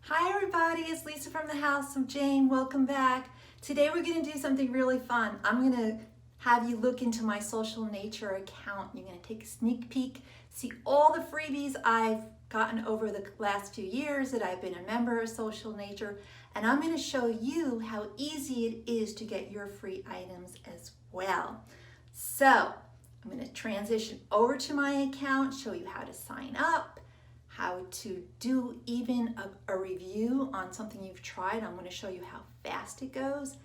Hi everybody, it's Lisa from the House of Jane. Welcome back. Today we're going to do something really fun. I'm going to have you look into my Social Nature account. You're going to take a sneak peek, see all the freebies I've gotten over the last few years that I've been a member of Social Nature, and I'm going to show you how easy it is to get your free items as well. So I'm going to transition over to my account, show you how to sign up, how to do even a review on something you've tried. I'm going to show you how fast it goes.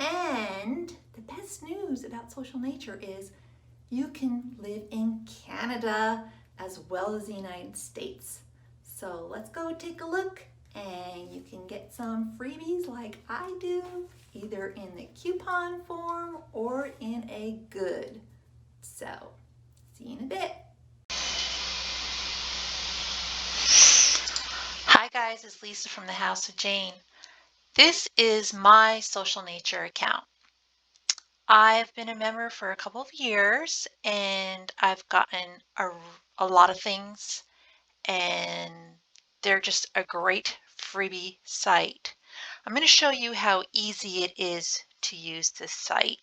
And the best news about Social Nature is you can live in Canada as well as the United States. So let's go take a look and you can get some freebies like I do, either in the coupon form or in a good. So see you in a bit. Hi guys, it's Lisa from the House of Jane. This is my Social Nature account. I've been a member for a couple of years and I've gotten a lot of things, and they're just a great freebie site. I'm going to show you how easy it is to use this site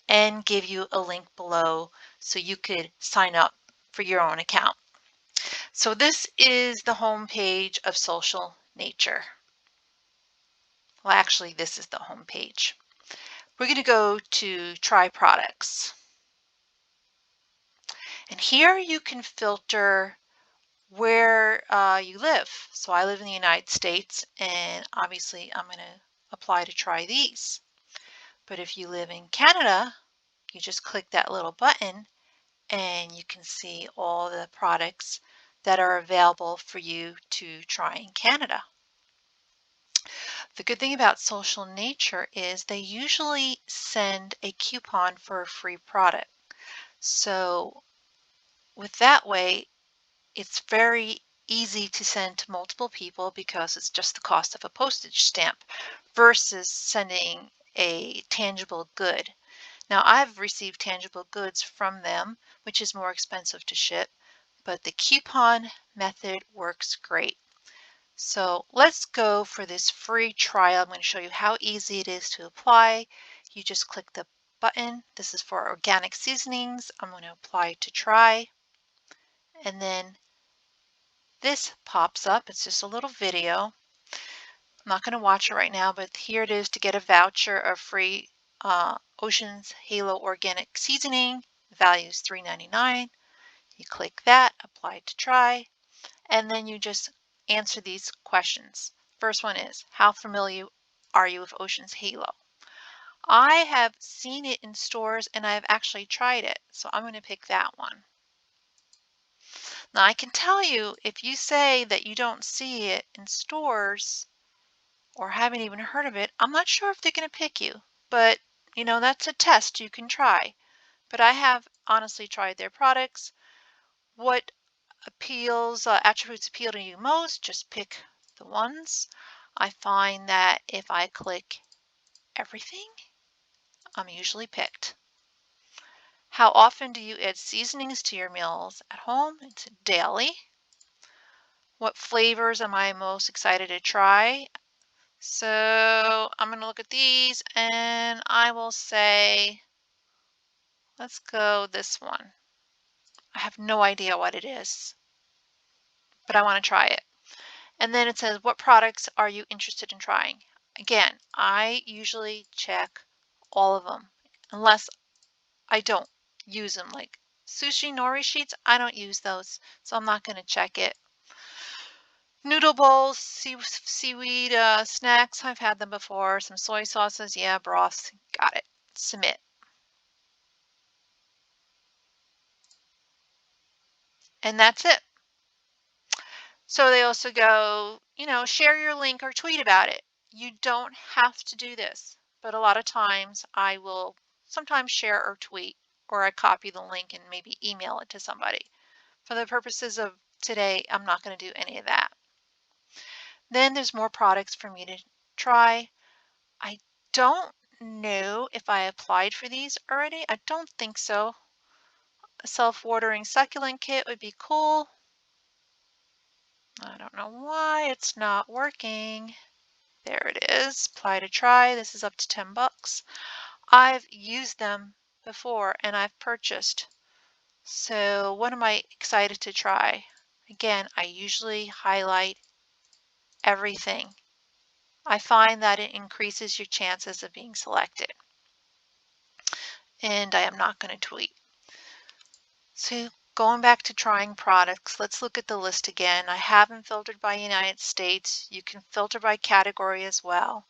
and give you a link below so you could sign up for your own account. So this is the home page of Social Nature. Well, actually, this is the home page. We're going to go to Try Products. And here you can filter where you live. So I live in the United States, and obviously I'm going to apply to try these. But if you live in Canada, you just click that little button and you can see all the products that are available for you to try in Canada. The good thing about Social Nature is they usually send a coupon for a free product. So with that way, it's very easy to send to multiple people because it's just the cost of a postage stamp versus sending a tangible good. Now, I've received tangible goods from them, which is more expensive to ship, but the coupon method works great. So let's go for this free trial. I'm going to show you how easy it is to apply. You just click the button. This is for organic seasonings. I'm going to apply to try. And then this pops up. It's just a little video. I'm not going to watch it right now, but here it is to get a voucher of free Ocean's Halo Organic Seasoning. The value is $3.99. You click that, apply to try, and then you just answer these questions. First one is, how familiar are you with Ocean's Halo? I have seen it in stores and I've actually tried it, so I'm going to pick that one. Now I can tell you, if you say that you don't see it in stores or haven't even heard of it, I'm not sure if they're going to pick you, but that's a test you can try. But I have honestly tried their products. What attributes appeal to you most, just pick the ones. I find that if I click everything, I'm usually picked. How often do you add seasonings to your meals at home? It's daily. What flavors am I most excited to try? So I'm going to look at these and I will say, let's go this one. I have no idea what it is, but I want to try it. And then it says, what products are you interested in trying? Again, I usually check all of them unless I don't use them. Like sushi nori sheets, I don't use those, so I'm not going to check it. Noodle bowls, seaweed snacks, I've had them before. Some soy sauces, yeah, broths, got it. Submit. And that's it. So they also go, share your link or tweet about it. You don't have to do this, but a lot of times I will sometimes share or tweet, or I copy the link and maybe email it to somebody. For the purposes of today, I'm not going to do any of that. Then there's more products for me to try. I don't know if I applied for these already. I don't think so. A self-watering succulent kit would be cool. I don't know why it's not working. There it is. Apply to try. This is up to 10 bucks. I've used them before and I've purchased. So what am I excited to try? Again, I usually highlight everything. I find that it increases your chances of being selected. And I am not going to tweet. So going back to trying products, let's look at the list again. I haven't filtered by United States. You can filter by category as well.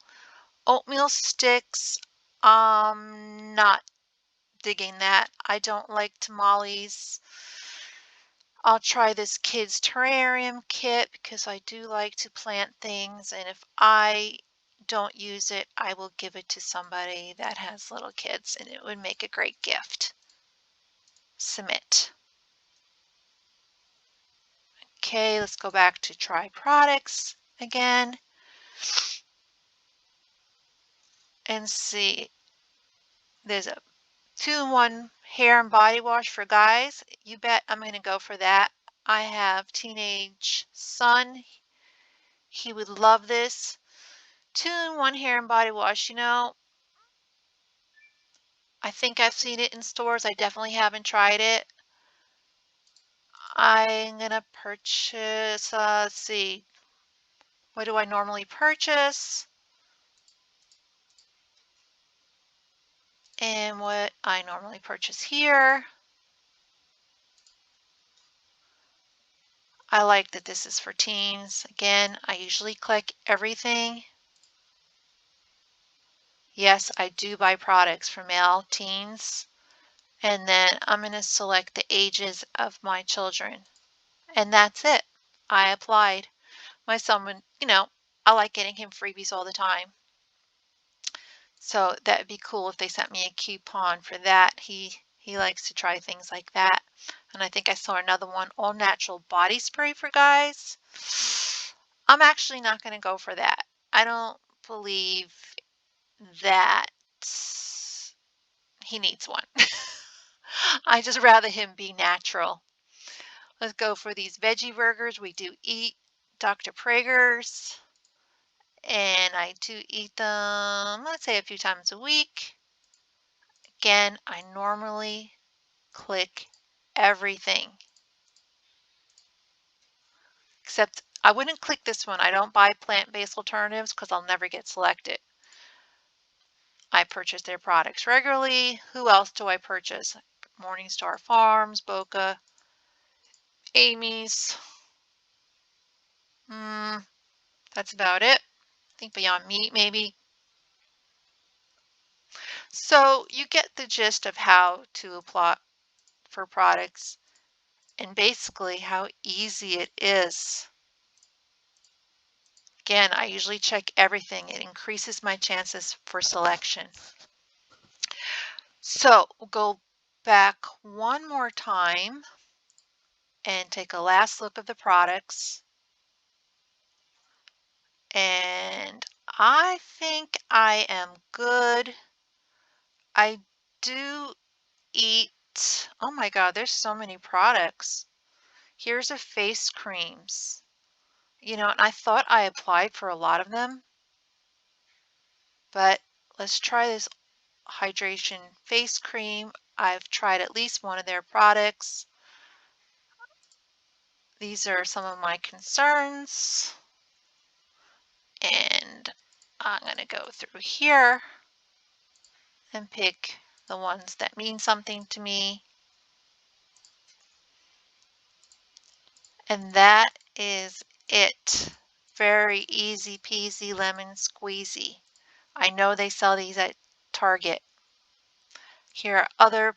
Oatmeal sticks, not digging that. I don't like tamales. I'll try this kids terrarium kit because I do like to plant things, and if I don't use it, I will give it to somebody that has little kids and it would make a great gift. Submit. Okay, let's go back to try products again and see. There's a 2-in-1 hair and body wash for guys. You bet I'm going to go for that. I have teenage son. He would love this. 2-in-1 hair and body wash. I think I've seen it in stores. I definitely haven't tried it. I'm going to purchase, let's see, what do I normally purchase? And what I normally purchase here. I like that this is for teens. Again, I usually click everything. Yes, I do buy products for male teens. And then I'm going to select the ages of my children. And that's it. I applied. My son would, I like getting him freebies all the time. So that would be cool if they sent me a coupon for that. He likes to try things like that. And I think I saw another one, all natural body spray for guys. I'm actually not going to go for that. I don't believe that he needs one. I just rather him be natural. Let's go for these veggie burgers. We do eat Dr. Prager's, and I do eat them, let's say a few times a week. Again, I normally click everything, except I wouldn't click this one. I don't buy plant-based alternatives because I'll never get selected. I purchase their products regularly. Who else do I purchase? Morningstar Farms, Boca, Amy's. That's about it. I think Beyond Meat, maybe. So you get the gist of how to apply for products and basically how easy it is. Again, I usually check everything. It increases my chances for selection. So we'll go back one more time and take a last look of the products. And I think I am good. I do eat, oh my God, there's so many products. Here's a face creams. And I thought I applied for a lot of them, but let's try this hydration face cream. I've tried at least one of their products. These are some of my concerns. And I'm going to go through here and pick the ones that mean something to me. And that is it. Very easy peasy lemon squeezy. I know they sell these at Target. Here are other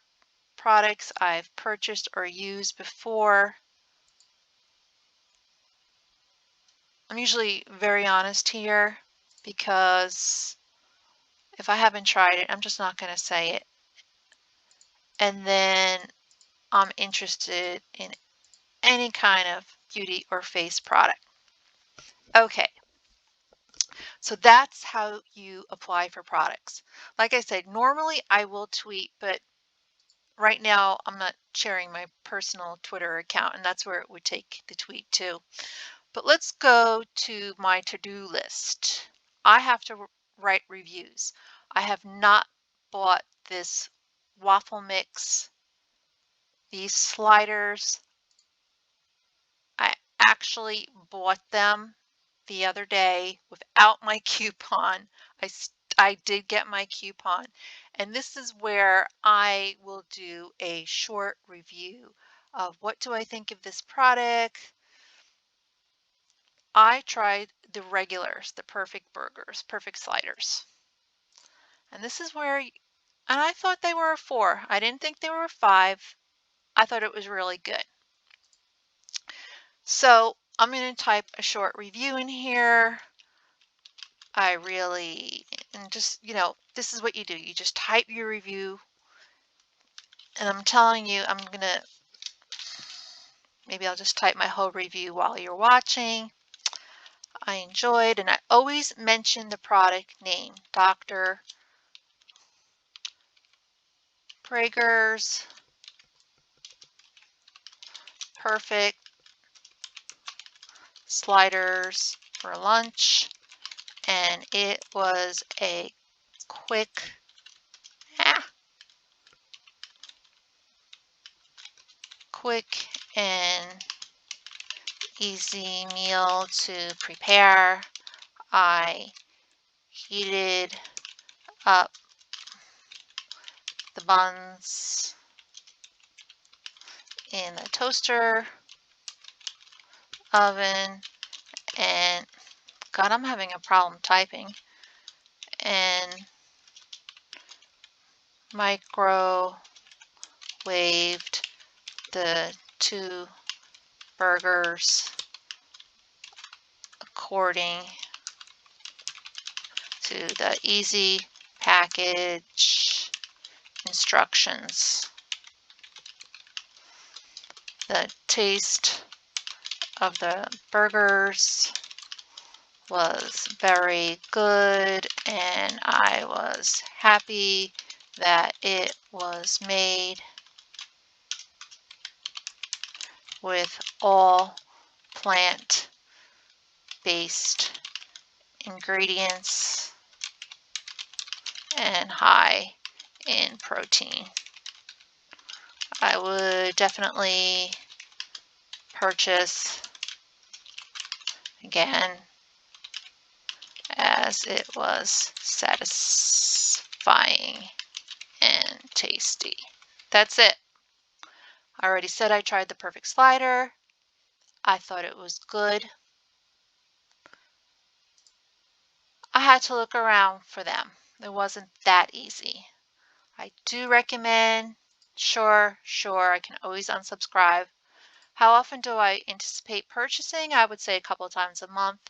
products I've purchased or used before. I'm usually very honest here because if I haven't tried it, I'm just not going to say it. And then I'm interested in any kind of beauty or face product. Okay, so that's how you apply for products. Like I said, normally I will tweet, but right now I'm not sharing my personal Twitter account, and that's where it would take the tweet to. But let's go to my to-do list. I have to write reviews. I have not bought this waffle mix, these sliders. I actually bought them the other day without my coupon. I did get my coupon, and this is where I will do a short review of what do I think of this product. I tried the regulars, the perfect burgers, perfect sliders. And this is where, and I thought they were a 4. I didn't think they were a 5. I thought it was really good. So I'm going to type a short review in here. And just, this is what you do. You just type your review. And I'm telling you, maybe I'll just type my whole review while you're watching. I enjoyed, and I always mention the product name, Dr. Prager's Perfect Sliders for lunch. And it was a quick, quick and easy meal to prepare. I heated up the buns in the toaster oven, and God, I'm having a problem typing, and microwaved the 2 burgers according to the easy package instructions. The taste of the burgers was very good, and I was happy that it was made with all plant-based ingredients and high in protein. I would definitely purchase again, as it was satisfying and tasty. That's it. I already said I tried the perfect slider. I thought it was good. I had to look around for them. It wasn't that easy. I do recommend, sure, I can always unsubscribe. How often do I anticipate purchasing? I would say a couple of times a month.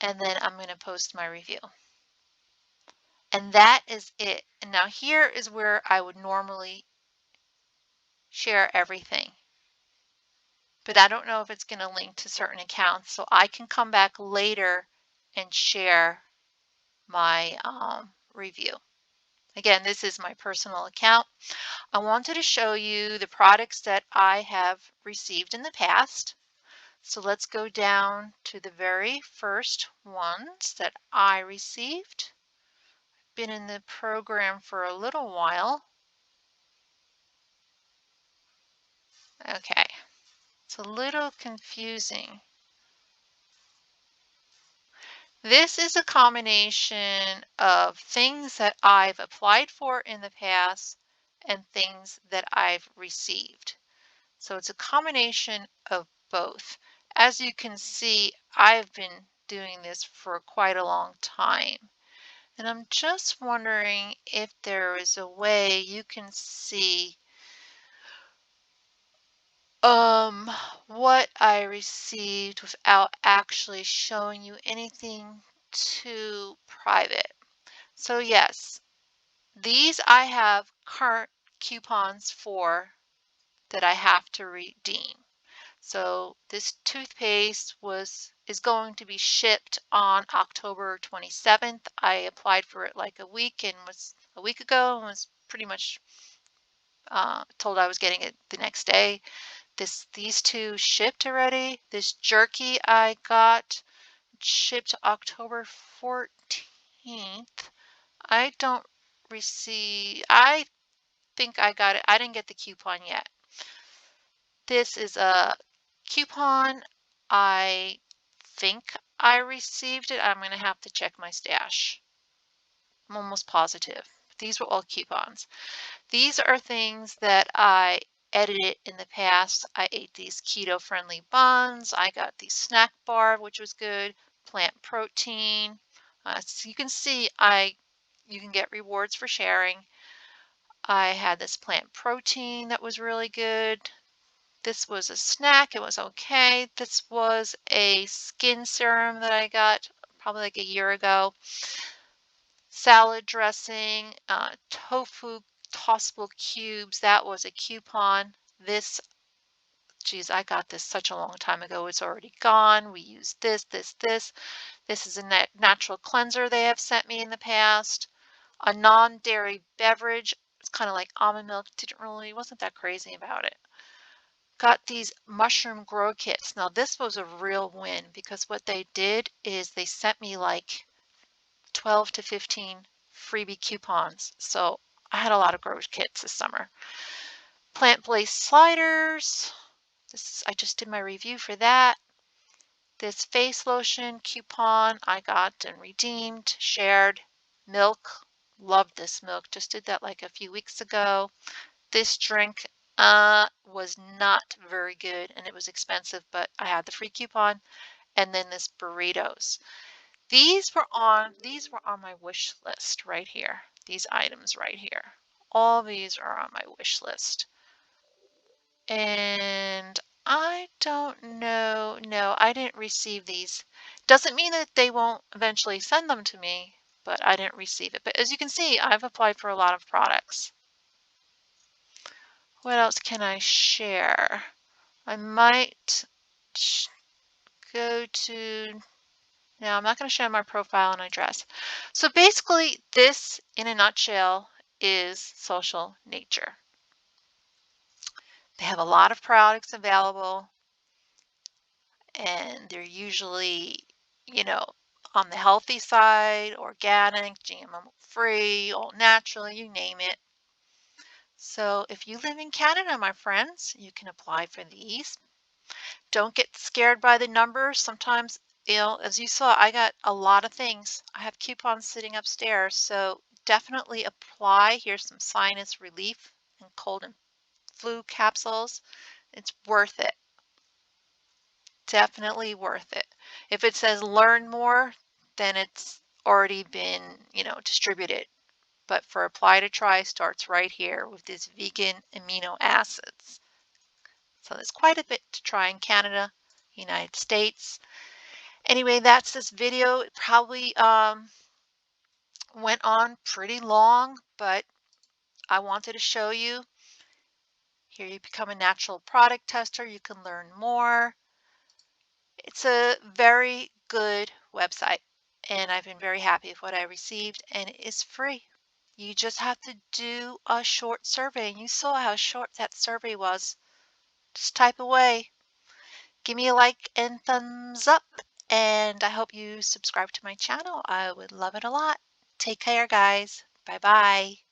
And then I'm going to post my review. And that is it. And now here is where I would normally share everything. But I don't know if it's going to link to certain accounts. So I can come back later and share my review. Again, this is my personal account. I wanted to show you the products that I have received in the past. So let's go down to the very first ones that I received. Been in the program for a little while. Okay, it's a little confusing. This is a combination of things that I've applied for in the past and things that I've received. So it's a combination of both. As you can see, I've been doing this for quite a long time. And I'm just wondering if there is a way you can see what I received without actually showing you anything too private. So yes, these I have current coupons for that I have to redeem. So this toothpaste is going to be shipped on October 27th. I applied for it like a week ago and was pretty much told I was getting it the next day. These two shipped already. This jerky I got shipped October 14th. I don't receive, I think I got it. I didn't get the coupon yet. This is a coupon. I think I received it. I'm going to have to check my stash. I'm almost positive. These were all coupons. These are things that I edited in the past. I ate these keto-friendly buns. I got the snack bar, which was good. Plant protein. So you can see you can get rewards for sharing. I had this plant protein that was really good. This was a snack. It was okay. This was a skin serum that I got probably like a year ago. Salad dressing, tofu tossable cubes. That was a coupon. This, geez, I got this such a long time ago. It's already gone. We used this, this, this. This is a natural cleanser they have sent me in the past. A non-dairy beverage. It's kind of like almond milk. Wasn't that crazy about it. Got these mushroom grow kits. Now this was a real win because what they did is they sent me like 12 to 15 freebie coupons. So I had a lot of grow kits this summer. Plant-based sliders. I just did my review for that. This face lotion coupon I got and redeemed, shared. Milk. Loved this milk. Just did that like a few weeks ago. This drink was not very good and it was expensive, but I had the free coupon. And then this burritos. These were on my wish list right here. These items right here. All these are on my wish list. And I don't know. No, I didn't receive these. Doesn't mean that they won't eventually send them to me, but I didn't receive it. But as you can see, I've applied for a lot of products. What else can I share? I might go to, now I'm not going to show my profile and address. So basically this in a nutshell is Social Nature. They have a lot of products available and they're usually, you know, on the healthy side, organic, GMO free, all natural, you name it. So if you live in Canada, my friends, you can apply for these. Don't get scared by the numbers. Sometimes, as you saw, I got a lot of things. I have coupons sitting upstairs, so definitely apply. Here's some sinus relief and cold and flu capsules. It's worth it. Definitely worth it. If it says learn more, then it's already been, distributed. But for apply to try starts right here with these vegan amino acids. So there's quite a bit to try in Canada, United States. Anyway, that's this video. It probably went on pretty long, but I wanted to show you. Here you become a natural product tester. You can learn more. It's a very good website, and I've been very happy with what I received, and it is free. You just have to do a short survey, and you saw how short that survey was. Just type away. Give me a like and thumbs up, and I hope you subscribe to my channel. I would love it a lot. Take care, guys. Bye-bye.